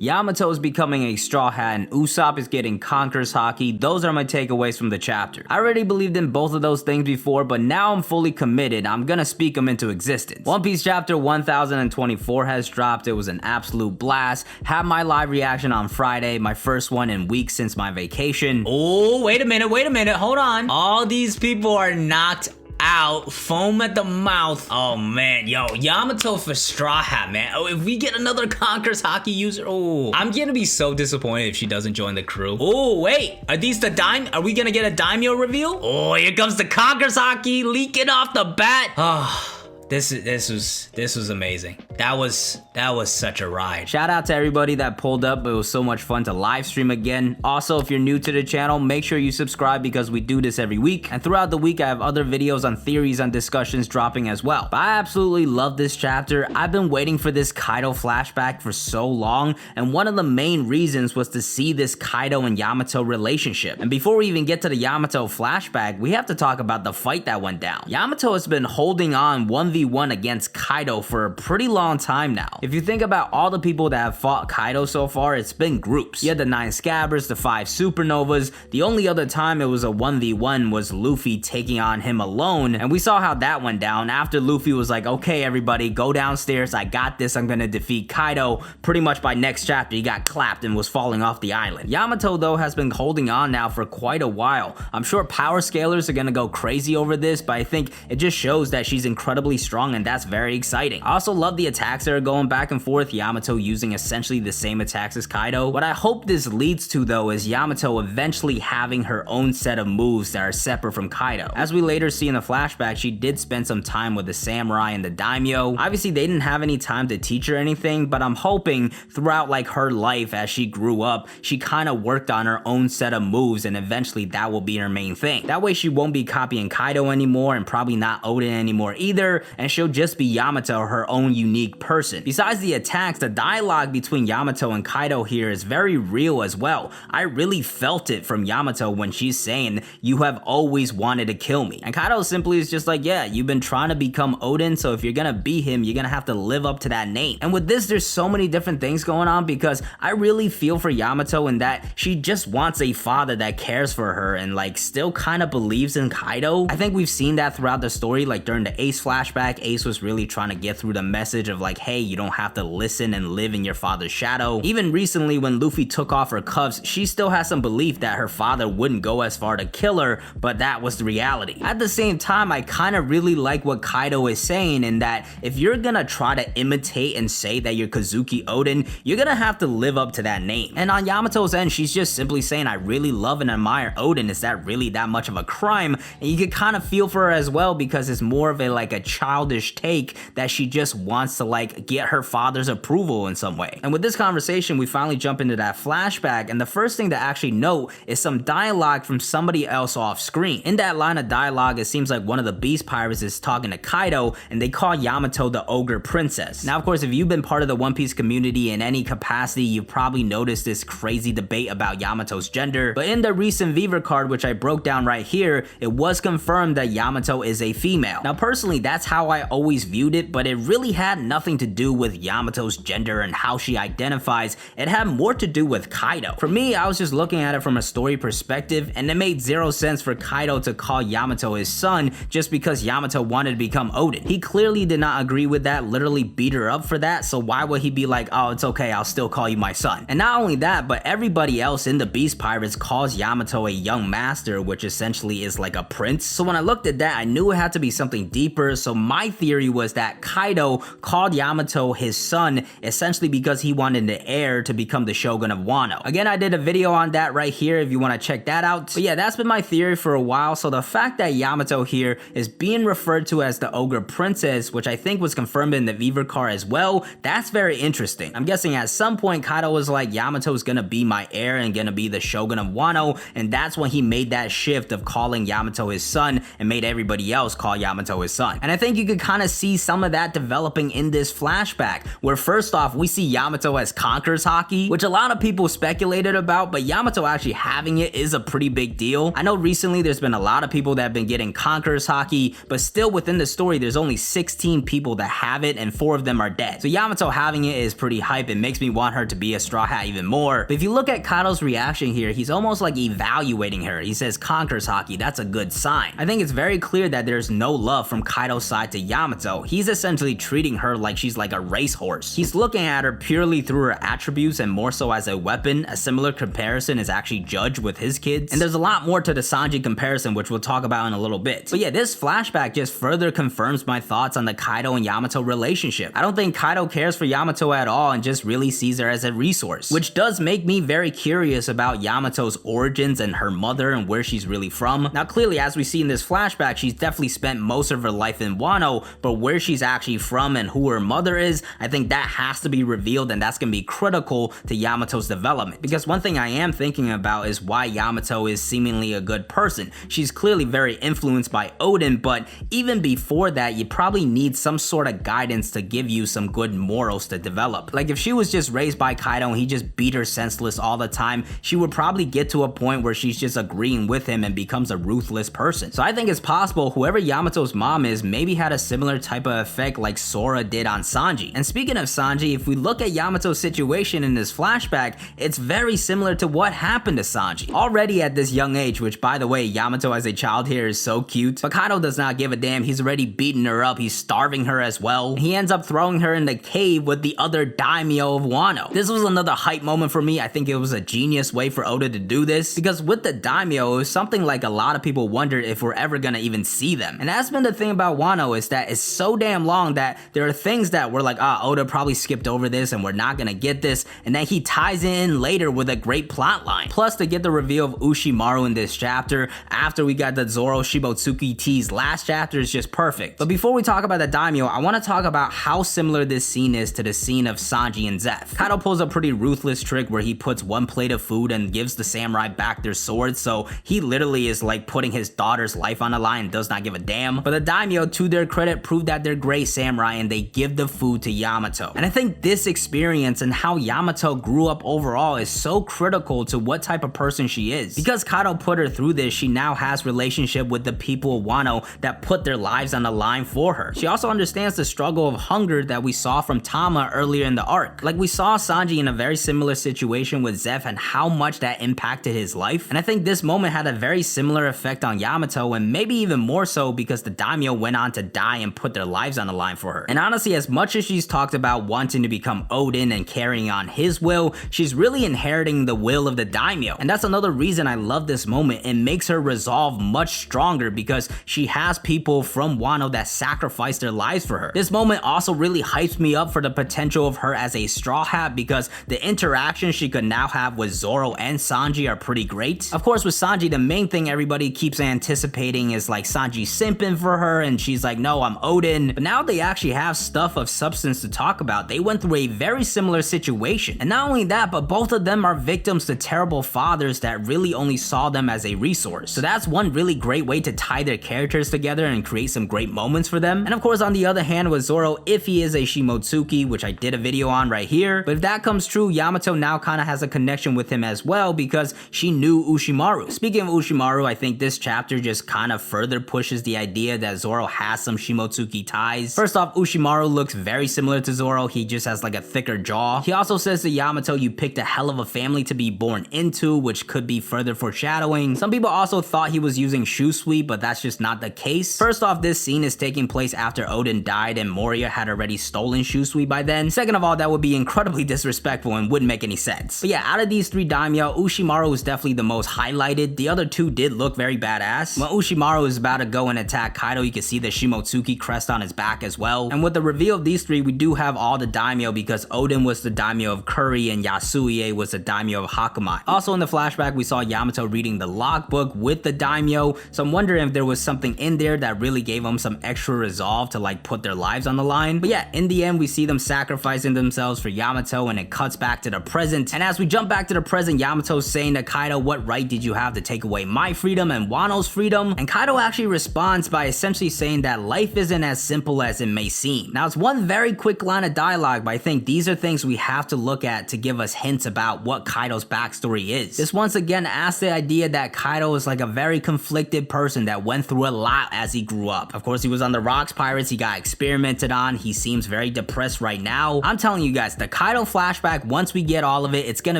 Yamato is becoming a Straw Hat and Usopp is getting Conqueror's Haki. Those are my takeaways from the chapter. I already believed in both of those things before, but now I'm fully committed. I'm gonna speak them into existence. One Piece chapter 1024 has dropped. It was an absolute blast. Had my live reaction on Friday, my first one in weeks since my vacation. Oh, wait a minute, hold on. All these people are knocked out, foam at the mouth. Oh man, yo, Yamato for Straw Hat, man. Oh, if we get another Conqueror's Haki user, oh, I'm gonna be so disappointed if she doesn't join the crew. Oh, wait, are these the are we gonna get a daimyo reveal? Oh, here comes the Conqueror's Haki leaking off the bat. Oh. This was amazing. That was such a ride. Shout out to everybody that pulled up. It was so much fun to live stream again. Also, if you're new to the channel, make sure you subscribe because we do this every week. And throughout the week, I have other videos on theories and discussions dropping as well. But I absolutely love this chapter. I've been waiting for this Kaido flashback for so long, and one of the main reasons was to see this Kaido and Yamato relationship. And before we even get to the Yamato flashback, we have to talk about the fight that went down. Yamato has been holding on 1v1 against Kaido for a pretty long time now. If you think about all the people that have fought Kaido so far, it's been groups. You had the 9 Scabbards, the 5 Supernovas. The only other time it was a 1v1 was Luffy taking on him alone, and we saw how that went down after Luffy was like, okay everybody, go downstairs, I got this, I'm gonna defeat Kaido. Pretty much by next chapter he got clapped and was falling off the island. Yamato though has been holding on now for quite a while. I'm sure power scalers are gonna go crazy over this, but I think it just shows that she's incredibly strong, and that's very exciting. I also love the attacks that are going back and forth, Yamato using essentially the same attacks as Kaido. What I hope this leads to though is Yamato eventually having her own set of moves that are separate from Kaido. As we later see in the flashback, she did spend some time with the samurai and the daimyo. Obviously they didn't have any time to teach her anything, but I'm hoping throughout like her life as she grew up, she kind of worked on her own set of moves, and eventually that will be her main thing. That way she won't be copying Kaido anymore, and probably not Oden anymore either, and she'll just be Yamato, her own unique person. Besides the attacks, the dialogue between Yamato and Kaido here is very real as well. I really felt it from Yamato when she's saying, you have always wanted to kill me. And Kaido simply is just like, yeah, you've been trying to become Oden, so if you're gonna be him, you're gonna have to live up to that name. And with this, there's so many different things going on because I really feel for Yamato in that she just wants a father that cares for her and like still kind of believes in Kaido. I think we've seen that throughout the story, like during the Ace flashback, Ace was really trying to get through the message of like, hey, you don't have to listen and live in your father's shadow. Even recently when Luffy took off her cuffs, she still has some belief that her father wouldn't go as far to kill her, but that was the reality. At the same time, I kind of really like what Kaido is saying in that if you're gonna try to imitate and say that you're Kazuki Oden, you're gonna have to live up to that name. And on Yamato's end, she's just simply saying, I really love and admire Oden. Is that really that much of a crime? And you could kind of feel for her as well because it's more of a like a childish take that she just wants to like get her father's approval in some way. And with this conversation, we finally jump into that flashback, and the first thing to actually note is some dialogue from somebody else off screen. In that line of dialogue, it seems like one of the Beast Pirates is talking to Kaido, and they call Yamato the Ogre Princess. Now, of course, if you've been part of the One Piece community in any capacity, you've probably noticed this crazy debate about Yamato's gender, but in the recent Viver card, which I broke down right here, it was confirmed that Yamato is a female. Now, personally, that's how I always viewed it, but it really had nothing to do with Yamato's gender and how she identifies. It had more to do with Kaido. For me, I was just looking at it from a story perspective, and it made zero sense for Kaido to call Yamato his son just because Yamato wanted to become Oden. He clearly did not agree with that, literally beat her up for that, so why would he be like, oh, it's okay, I'll still call you my son? And not only that, but everybody else in the Beast Pirates calls Yamato a young master, which essentially is like a prince. So when I looked at that, I knew it had to be something deeper, so my theory was that Kaido called Yamato his son essentially because he wanted the heir to become the Shogun of Wano. Again, I did a video on that right here if you want to check that out. But yeah, that's been my theory for a while, so the fact that Yamato here is being referred to as the Ogre Princess, which I think was confirmed in the Viver card as well, that's very interesting. I'm guessing at some point Kaido was like, Yamato's gonna be my heir and gonna be the Shogun of Wano, and that's when he made that shift of calling Yamato his son and made everybody else call Yamato his son. And I think you could kind of see some of that developing in this flashback, where first off, we see Yamato as Conqueror's Haki, which a lot of people speculated about, but Yamato actually having it is a pretty big deal. I know recently there's been a lot of people that have been getting Conqueror's Haki, but still within the story, there's only 16 people that have it and 4 of them are dead. So Yamato having it is pretty hype. It makes me want her to be a Straw Hat even more. But if you look at Kaido's reaction here, he's almost like evaluating her. He says Conqueror's Haki, that's a good sign. I think it's very clear that there's no love from Kaido's side to Yamato. He's essentially treating her like she's like a racehorse. He's looking at her purely through her attributes and more so as a weapon. A similar comparison is actually judged with his kids. And there's a lot more to the Sanji comparison, which we'll talk about in a little bit. But yeah, this flashback just further confirms my thoughts on the Kaido and Yamato relationship. I don't think Kaido cares for Yamato at all and just really sees her as a resource, which does make me very curious about Yamato's origins and her mother and where she's really from. Now clearly, as we see in this flashback, she's definitely spent most of her life in Wano, but where she's actually from and who her mother is, I think that has to be revealed, and that's going to be critical to Yamato's development. Because one thing I am thinking about is why Yamato is seemingly a good person. She's clearly very influenced by Odin, but even before that, you probably need some sort of guidance to give you some good morals to develop. Like if she was just raised by Kaido and he just beat her senseless all the time, she would probably get to a point where she's just agreeing with him and becomes a ruthless person. So I think it's possible whoever Yamato's mom is maybe had a similar type of effect like Sora did on Sanji. And speaking of Sanji, if we look at Yamato's situation in this flashback, it's very similar to what happened to Sanji. Already at this young age, which by the way, Yamato as a child here is so cute, but Kaido does not give a damn. He's already beaten her up. He's starving her as well. He ends up throwing her in the cave with the other daimyo of Wano. This was another hype moment for me. I think it was a genius way for Oda to do this, because with the daimyo, it was something like a lot of people wondered if we're ever gonna even see them. And that's been the thing about Wano, is that it's so damn long that there are things that we're like, Oda probably skipped over this and we're not gonna get this, and then he ties it in later with a great plot line. Plus, to get the reveal of Ushimaru in this chapter, after we got the Zoro Shimotsuki tease last chapter, is just perfect. But before we talk about the daimyo, I want to talk about how similar this scene is to the scene of Sanji and Zeph. Kaido pulls a pretty ruthless trick where he puts one plate of food and gives the samurai back their swords, so he literally is like putting his daughter's life on the line and does not give a damn. But the daimyo, to their credit, prove that they're great samurai and they give the food to Yamato. And I think this experience and how Yamato grew up overall is so critical to what type of person she is. Because Kaido put her through this, she now has relationship with the people of Wano that put their lives on the line for her. She also understands the struggle of hunger that we saw from Tama earlier in the arc. Like we saw Sanji in a very similar situation with Zeph and how much that impacted his life. And I think this moment had a very similar effect on Yamato, and maybe even more so because the daimyo went on to die and put their lives on the line for her. And honestly, as much as she's talked about wanting to become Odin and carrying on his will, she's really inheriting the will of the daimyo. And that's another reason I love this moment. It makes her resolve much stronger because she has people from Wano that sacrifice their lives for her. This moment also really hypes me up for the potential of her as a Straw Hat, because the interactions she could now have with Zoro and Sanji are pretty great. Of course, with Sanji, the main thing everybody keeps anticipating is like Sanji simping for her and she's like, no, I'm Odin. But now they actually have stuff of substance to talk about. They went through a very similar situation. And not only that, but both of them are victims to terrible fathers that really only saw them as a resource. So that's one really great way to tie their characters together and create some great moments for them. And of course, on the other hand, with Zoro, if he is a Shimotsuki, which I did a video on right here, but if that comes true, Yamato now kind of has a connection with him as well because she knew Ushimaru. Speaking of Ushimaru, I think this chapter just kind of further pushes the idea that Zoro has some Shimotsuki ties. First off, Ushimaru looks very similar to Zoro. He just has like a thicker jaw. He also says to Yamato, you picked a hell of a family to be born into, which could be further foreshadowing. Some people also thought he was using Shusui, but that's just not the case. First off, this scene is taking place after Odin died and Moria had already stolen Shusui by then. Second of all, that would be incredibly disrespectful and wouldn't make any sense. But yeah, out of these three daimyo, Ushimaru was definitely the most highlighted. The other two did look very badass. When Ushimaru is about to go and attack Kaido, you can see the Shimotsuki crest on his back as well. And with the reveal of these three, we do have all the daimyo because Odin was the daimyo of Curry and Yasuie was the daimyo of Hakamai. Also in the flashback, we saw Yamato reading the logbook with the daimyo, so I'm wondering if there was something in there that really gave them some extra resolve to like put their lives on the line. But yeah, in the end, we see them sacrificing themselves for Yamato and it cuts back to the present. And as we jump back to the present, Yamato's saying to Kaido, what right did you have to take away my freedom and Wano's freedom? And Kaido actually responds by essentially saying that life isn't as simple as it may seem. Now, it's one very quick line of dialogue, but I think these are things we have to look at to give us hints about what Kaido's backstory is. This once again asks the idea that Kaido is like a very conflicted person that went through a lot as he grew up. Of course, he was on the Rocks Pirates, he got experimented on, he seems very depressed right now. I'm telling you guys, the Kaido flashback, once we get all of it, it's gonna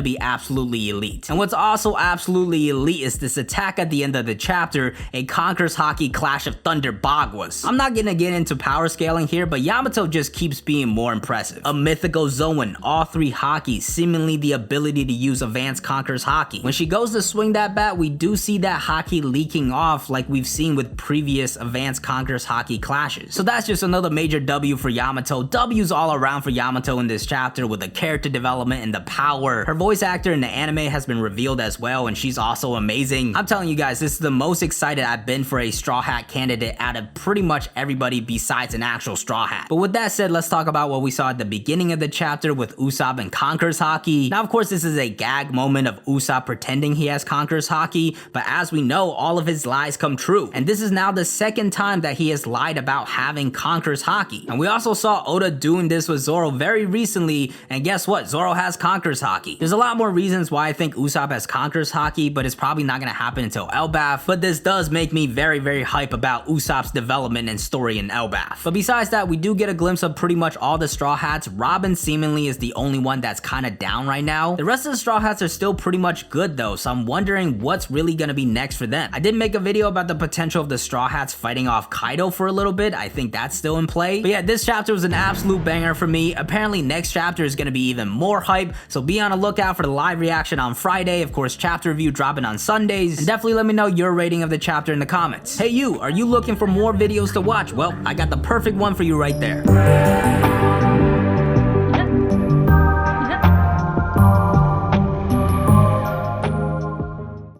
be absolutely elite. And what's also absolutely elite is this attack at the end of the chapter, a Conqueror's Haki Clash of Thunder Bagwas. I'm not gonna get into power scaling here, but Yamato just keeps being more impressive. A mythical Zoan, all 3 Hakis, seemingly the ability to use advanced Conqueror's Haki. When she goes to swing that bat, we do see that Haki leaking off like we've seen with previous advanced Conqueror's Haki clashes. So that's just another major W for Yamato. W's all around for Yamato in this chapter with the character development and the power. Her voice actor in the anime has been revealed as well, and she's also amazing. I'm telling you guys, this is the most excited I've been for a Straw Hat candidate out of pretty much everybody besides an actual Straw Hat. But with that said, let's talk about what we saw at the beginning of the chapter with Usopp and Conqueror's Haki. Now, of course, this is a gag moment of Usopp pretending he has Conqueror's Haki, but as we know, all of his lies come true. And this is now the second time that he has lied about having Conqueror's Haki. And we also saw Oda doing this with Zoro very recently, and guess what? Zoro has Conqueror's Haki. There's a lot more reasons why I think Usopp has Conqueror's Haki, but it's probably not gonna happen until Elbaf. But this does make me very, very hype about Usopp's development and story in Elbaf. But besides that, we do get a glimpse of pretty much all the Straw Hats. Robin seemingly is the only one that's kind of down right now. The rest of the Straw Hats are still pretty much good though, so I'm wondering what's really gonna be next for them. I did make a video about the potential of the Straw Hats fighting off Kaido for a little bit. I think that's still in play. But yeah, this chapter was an absolute banger for me. Apparently next chapter is gonna be even more hype, so be on the lookout for the live reaction on Friday. Of course, chapter review dropping on Sundays, and definitely let me know your rating of the chapter in the comments. Hey you, are you looking for more videos to watch? Well, I got the perfect one for you right there.